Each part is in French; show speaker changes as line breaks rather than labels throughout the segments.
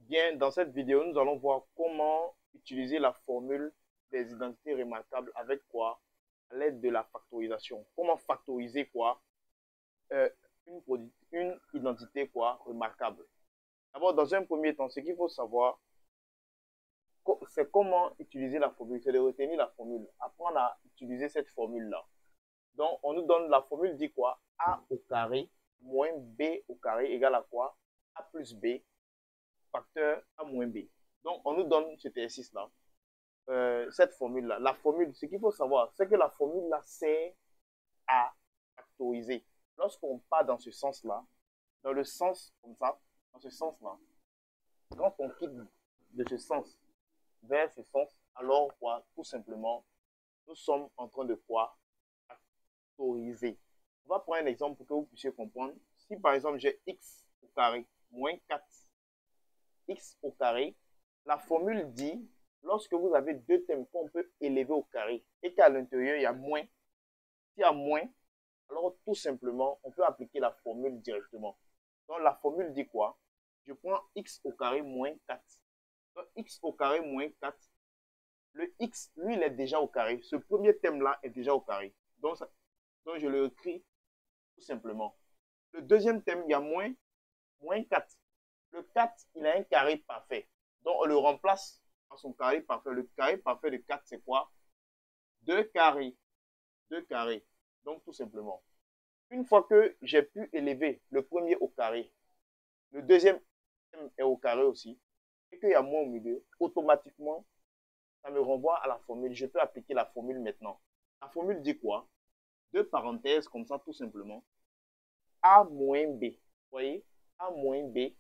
Bien, dans cette vidéo, nous allons voir comment utiliser la formule des identités remarquables avec quoi? À l'aide de la factorisation. Comment factoriser quoi? Euh, une identité quoi? Remarquable. D'abord, dans un premier temps, ce qu'il faut savoir, c'est comment utiliser la formule. C'est de retenir la formule. Apprendre à utiliser cette formule-là. Donc, on nous donne la formule dit quoi? A au carré moins B au carré égale à quoi? A plus B facteur A moins B. Donc, on nous donne cet exercice-là, cette formule-là. La formule, ce qu'il faut savoir, c'est que la formule-là sert à factoriser. Lorsqu'on part dans ce sens-là, dans le sens comme ça, dans ce sens-là, quand on quitte de ce sens vers ce sens, alors quoi, tout simplement, nous sommes en train de quoi? Factoriser. On va prendre un exemple pour que vous puissiez comprendre. Si par exemple j'ai x au carré moins 4x au carré, la formule dit, lorsque vous avez deux termes qu'on peut élever au carré et qu'à l'intérieur il y a moins, s'il y a moins, alors tout simplement, on peut appliquer la formule directement. Donc la formule dit quoi? Je prends x au carré moins 4. Donc x au carré moins 4, le x, lui, il est déjà au carré. Ce premier terme-là est déjà au carré. Donc je le écris tout simplement. Le deuxième terme, il y a moins 4. Le 4, il a un carré parfait. Donc, on le remplace par son carré parfait. Le carré parfait de 4, c'est quoi? 2 carrés. 2 carrés. Donc, tout simplement. Une fois que j'ai pu élever le premier au carré, le deuxième est au carré aussi, et qu'il y a moins au milieu, automatiquement, ça me renvoie à la formule. Je peux appliquer la formule maintenant. La formule dit quoi? Deux parenthèses, comme ça, tout simplement. A moins B. Vous voyez? A moins B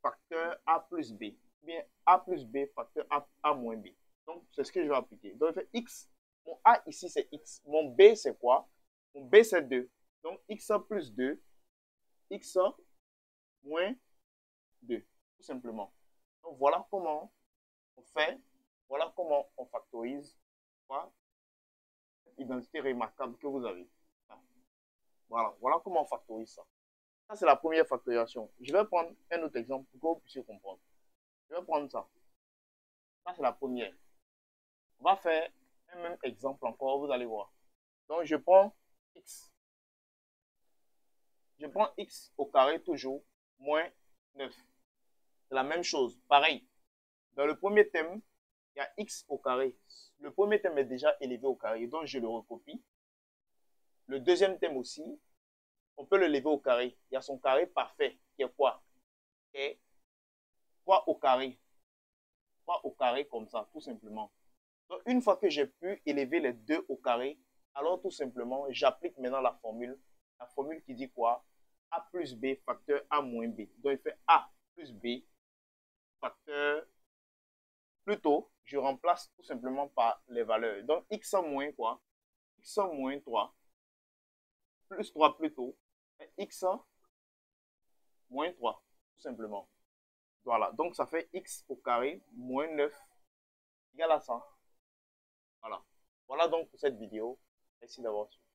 facteur A plus B. Bien, A plus B facteur A moins B. Donc, c'est ce que je vais appliquer. Donc, je fais X. Mon A ici, c'est X. Mon B, c'est quoi? Mon B, c'est 2. Donc, X plus 2, X moins 2. Tout simplement. Donc, voilà comment on fait. Voilà comment on factorise quoi? Identité remarquable que vous avez. Voilà comment on factorise ça. Ça, c'est la première factorisation. Je vais prendre un autre exemple pour que vous puissiez comprendre. Je vais prendre ça. Ça, c'est la première. On va faire un même exemple encore, vous allez voir. Donc, je prends x. Je prends x au carré toujours, moins 9. C'est la même chose, pareil. Dans le premier thème, il y a x au carré. Le premier thème est déjà élevé au carré, donc je le recopie. Le deuxième thème aussi, on peut le lever au carré. Il y a son carré parfait, qui est quoi? Qui est 3 au carré. 3 au carré comme ça, tout simplement. Donc, une fois que j'ai pu élever les deux au carré, alors tout simplement, j'applique maintenant la formule qui dit quoi? A plus B facteur A moins B. Donc, il fait A plus B facteur, plutôt, je remplace tout simplement par les valeurs. Donc, x moins quoi? X moins 3, plus 3 plutôt, et x moins 3, tout simplement. Voilà, donc ça fait x au carré moins 9 égale à 100. Voilà. Voilà donc pour cette vidéo. Merci d'avoir suivi.